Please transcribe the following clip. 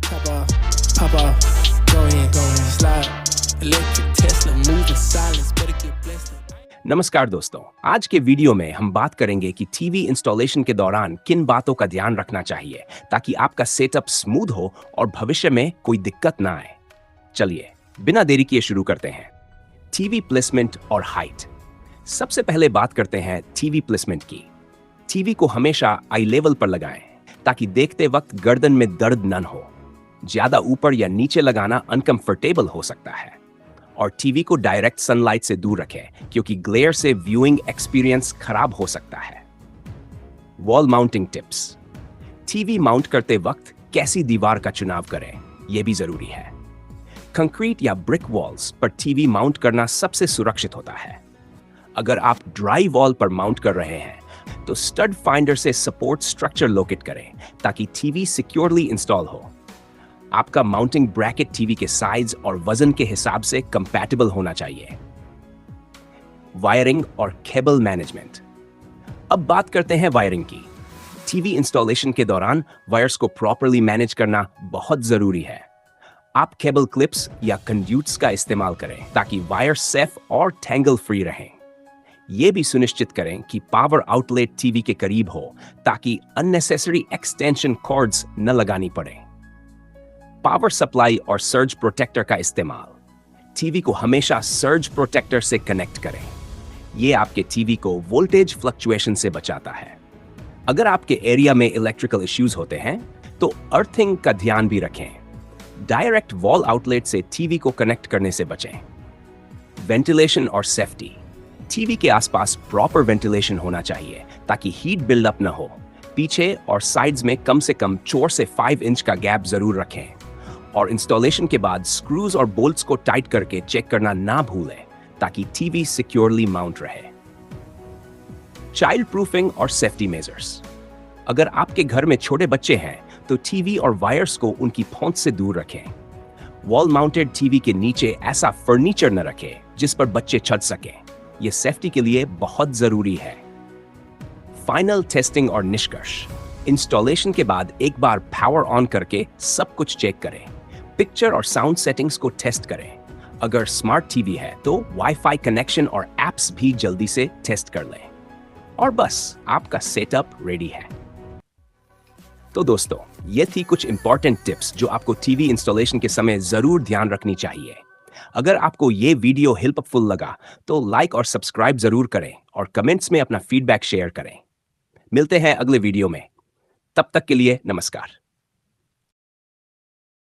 Pop off, go in, slide. Electric Tesla, moving silence, better get blessed. नमस्कार दोस्तों, आज के वीडियो में हम बात करेंगे कि टीवी इंस्टॉलेशन के दौरान किन बातों का ध्यान रखना चाहिए ताकि आपका सेटअप स्मूथ हो और भविष्य में कोई दिक्कत ना आए। चलिए बिना देरी किए शुरू करते हैं। टीवी प्लेसमेंट और हाइट। सबसे पहले बात करते हैं टीवी प्लेसमेंट की। टीवी को हमेशा आई लेवल पर लगाएं ताकि देखते वक्त गर्दन में दर्द न हो। ज्यादा ऊपर या नीचे लगाना अनकंफर्टेबल हो सकता है। और टीवी को डायरेक्ट सनलाइट से दूर रखें क्योंकि ग्लेयर से व्यूइंग एक्सपीरियंस खराब हो सकता है। Wall mounting tips. TV mount करते वक्त कैसी दीवार का चुनाव करें, यह भी जरूरी है। कंक्रीट या ब्रिक वॉल्स पर टीवी माउंट करना सबसे सुरक्षित होता है। अगर आप ड्राई वॉल पर माउंट कर रहे हैं तो स्टड फाइंडर से सपोर्ट स्ट्रक्चर लोकेट करें ताकि टीवी सिक्योरली इंस्टॉल हो। आपका माउंटिंग ब्रैकेट टीवी के साइज और वजन के हिसाब से कंपैटिबल होना चाहिए। वायरिंग और केबल मैनेजमेंट। अब बात करते हैं वायरिंग की। टीवी इंस्टॉलेशन के दौरान वायर्स को प्रॉपर्ली मैनेज करना बहुत जरूरी है। आप केबल क्लिप्स या कंड्यूट्स का इस्तेमाल करें ताकि वायर सेफ और टैंगल फ्री रहें। यह भी सुनिश्चित करें कि पावर आउटलेट टीवी के करीब हो ताकि अननेसेसरी एक्सटेंशन कॉर्ड्स न लगानी पड़े। पावर सप्लाई और सर्ज प्रोटेक्टर का इस्तेमाल। टीवी को हमेशा सर्ज प्रोटेक्टर से कनेक्ट करें। यह आपके टीवी को वोल्टेज फ्लक्चुएशन से बचाता है। अगर आपके एरिया में इलेक्ट्रिकल इश्यूज होते हैं तो अर्थिंग का ध्यान भी रखें। डायरेक्ट वॉल आउटलेट से टीवी को कनेक्ट करने से बचें। वेंटिलेशन और सेफ्टी। टीवी के आसपास प्रॉपर वेंटिलेशन होना चाहिए ताकि हीट बिल्डअप न हो। पीछे और साइड्स में कम से कम 4 से 5 इंच का गैप जरूर रखें। और इंस्टॉलेशन के बाद स्क्रूज और बोल्ट्स को टाइट करके चेक करना ना भूलें ताकि टीवी सिक्योरली माउंट रहे। चाइल्ड प्रूफिंग और सेफ्टी मेजर्स। अगर आपके घर में छोटे बच्चे हैं तो टीवी और वायर्स को उनकी पहुंच से दूर रखें। वॉल माउंटेड टीवी के नीचे ऐसा फर्नीचर न रखें जिस पर बच्चे चढ़ सकें। यह सेफ्टी के लिए बहुत जरूरी है। फाइनल टेस्टिंग और निष्कर्ष। इंस्टॉलेशन के बाद एक बार पावर ऑन करके सब कुछ चेक करें। पिक्चर और साउंड सेटिंग्स को टेस्ट करें। अगर स्मार्ट टीवी है तो वाईफाई कनेक्शन और एप्स भी जल्दी से टेस्ट कर लें। और बस आपका सेटअप रेडी है। तो दोस्तों, ये थी कुछ इंपॉर्टेंट टिप्स जो आपको टीवी इंस्टॉलेशन के समय जरूर ध्यान रखनी चाहिए। अगर आपको ये वीडियो हेल्पफुल लगा तो लाइक और सब्सक्राइब जरूर करें और कमेंट्स में अपना फीडबैक शेयर करें। मिलते हैं अगले वीडियो में। तब तक के लिए नमस्कार।